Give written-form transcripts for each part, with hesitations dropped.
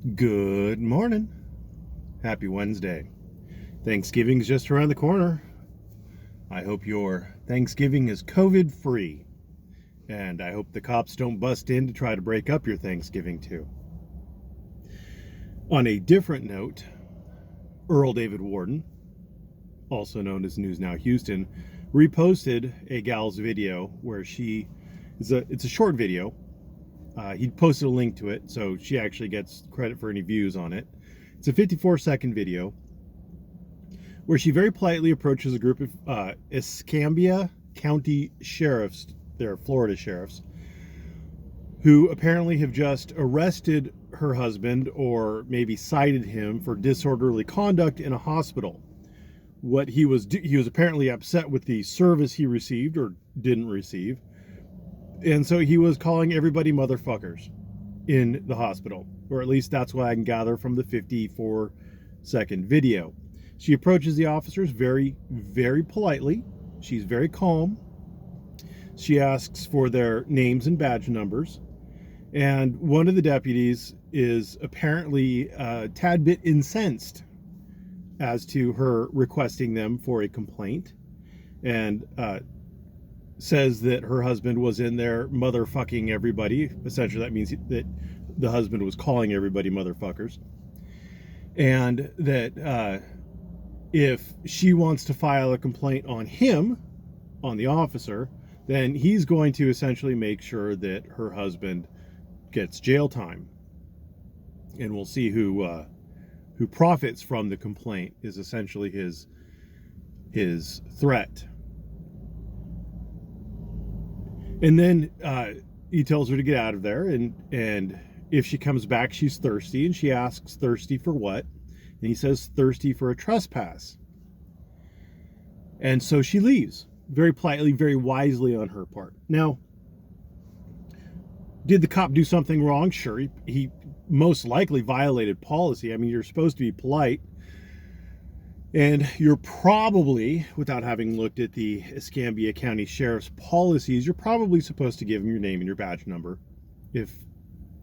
Good morning. Happy Wednesday. Thanksgiving's just around the corner. I hope your Thanksgiving is COVID free. And I hope the cops don't bust in to try to break up your Thanksgiving too. On a different note, Earl David Warden, also known as News Now Houston, reposted a gal's video where it's a short video. He posted a link to it, so she actually gets credit for any views on it. It's a 54-second video where she very politely approaches a group of Escambia County sheriffs, they're Florida sheriffs, who apparently have just arrested her husband or maybe cited him for disorderly conduct in a hospital. What he was apparently upset with the service he received or didn't receive. And so he was calling everybody motherfuckers in the hospital, or at least that's what I can gather from the 54-second video. She approaches the officers very, very politely. She's very calm. She asks for their names and badge numbers. And one of the deputies is apparently a tad bit incensed as to her requesting them for a complaint, and says that her husband was in there motherfucking everybody. Essentially, that means that the husband was calling everybody motherfuckers. And that if she wants to file a complaint on him, on the officer, then he's going to essentially make sure that her husband gets jail time. And we'll see who profits from the complaint is essentially his threat. And then he tells her to get out of there, and if she comes back, she's thirsty, and she asks, thirsty for what? And he says, thirsty for a trespass. And so she leaves, very politely, very wisely on her part. Now, did the cop do something wrong? Sure, he most likely violated policy. I mean, you're supposed to be polite. And you're probably, without having looked at the Escambia County Sheriff's policies, you're probably supposed to give them your name and your badge number if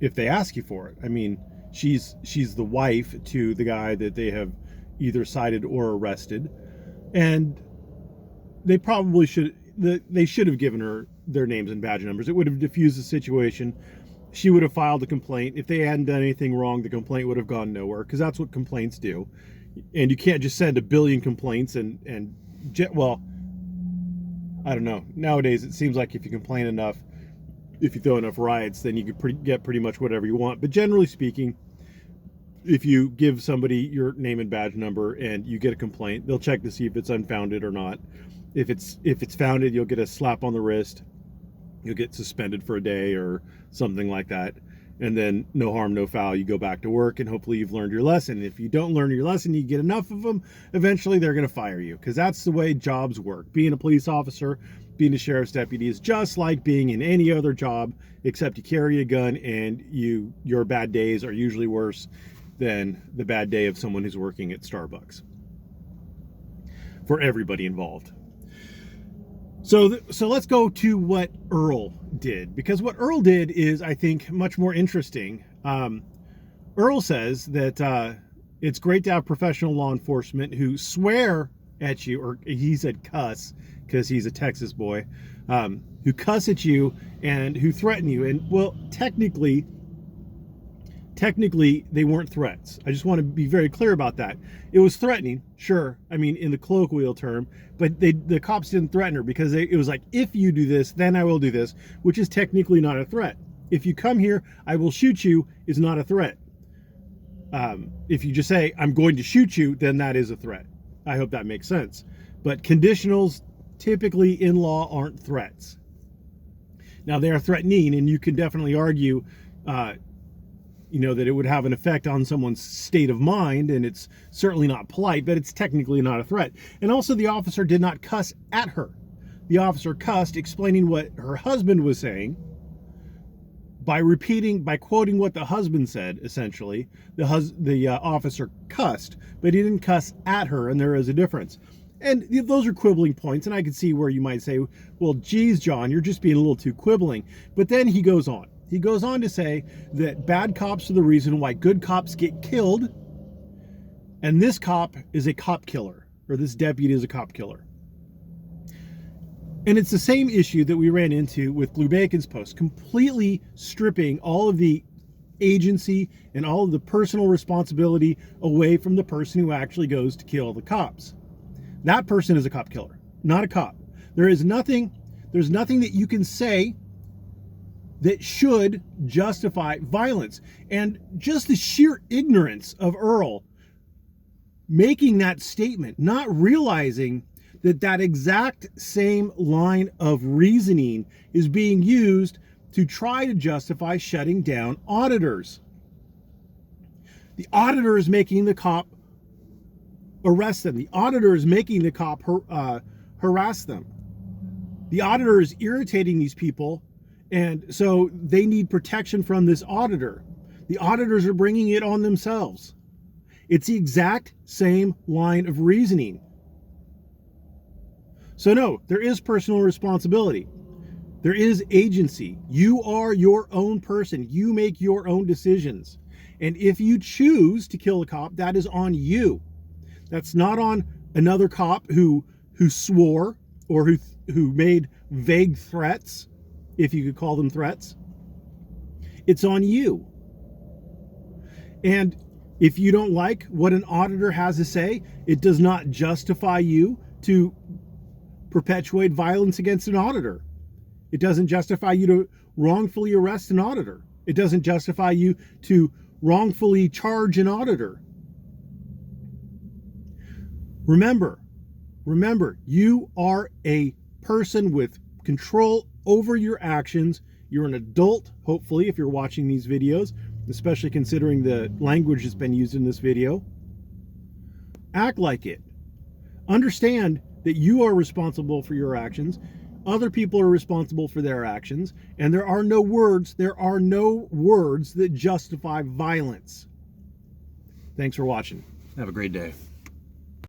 they ask you for it. I mean, she's the wife to the guy that they have either cited or arrested, and they probably should have given her their names and badge numbers. It would have diffused the situation. She would have filed a complaint. If they hadn't done anything wrong, the complaint would have gone nowhere, because that's what complaints do. And you can't just send a billion complaints well, I don't know. Nowadays, it seems like if you complain enough, if you throw enough riots, then you could get pretty much whatever you want. But generally speaking, if you give somebody your name and badge number and you get a complaint, they'll check to see if it's unfounded or not. If it's founded, you'll get a slap on the wrist. You'll get suspended for a day or something like that. And then no harm, no foul. You go back to work, and hopefully you've learned your lesson. If you don't learn your lesson, you get enough of them, eventually they're going to fire you, because that's the way jobs work. Being a police officer, being a sheriff's deputy is just like being in any other job, except you carry a gun, and your bad days are usually worse than the bad day of someone who's working at Starbucks. For everybody involved. So let's go to what Earl did, because what Earl did is, I think, much more interesting. Earl says that it's great to have professional law enforcement who swear at you, or he said cuss, because he's a Texas boy, who cuss at you and who threaten you. And, well, technically, they weren't threats. I just want to be very clear about that. It was threatening, sure. I mean, in the colloquial term, but the cops didn't threaten her, because it was like, if you do this, then I will do this, which is technically not a threat. If you come here, I will shoot you is not a threat. If you just say, I'm going to shoot you, then that is a threat. I hope that makes sense. But conditionals typically in law aren't threats. Now, they are threatening, and you can definitely argue that it would have an effect on someone's state of mind, and it's certainly not polite, but it's technically not a threat. And also, the officer did not cuss at her. The officer cussed, explaining what her husband was saying by quoting what the husband said. Essentially, the officer cussed, but he didn't cuss at her, and there is a difference. And those are quibbling points, and I can see where you might say, well, geez, John, you're just being a little too quibbling. But then he goes on. He goes on to say that bad cops are the reason why good cops get killed, and this cop is a cop killer, or this deputy is a cop killer. And it's the same issue that we ran into with Blue Bacon's post, completely stripping all of the agency and all of the personal responsibility away from the person who actually goes to kill the cops. That person is a cop killer, not a cop. There's nothing that you can say that should justify violence. And just the sheer ignorance of Earl making that statement, not realizing that that exact same line of reasoning is being used to try to justify shutting down auditors. The auditor is making the cop arrest them. The auditor is making the cop harass them. The auditor is irritating these people, and so they need protection from this auditor. The auditors are bringing it on themselves. It's the exact same line of reasoning. So no, there is personal responsibility. There is agency. You are your own person. You make your own decisions. And if you choose to kill a cop, that is on you. That's not on another cop who swore or who made vague threats, if you could call them threats. It's on you. And if you don't like what an auditor has to say, it does not justify you to perpetuate violence against an auditor. It doesn't justify you to wrongfully arrest an auditor. It doesn't justify you to wrongfully charge an auditor. Remember, you are a person with control over your actions. You're an adult, hopefully, if you're watching these videos, especially considering the language that's been used in this video. Act like it. Understand that you are responsible for your actions. Other people are responsible for their actions, and there are no words that justify violence. Thanks for watching. Have a great day.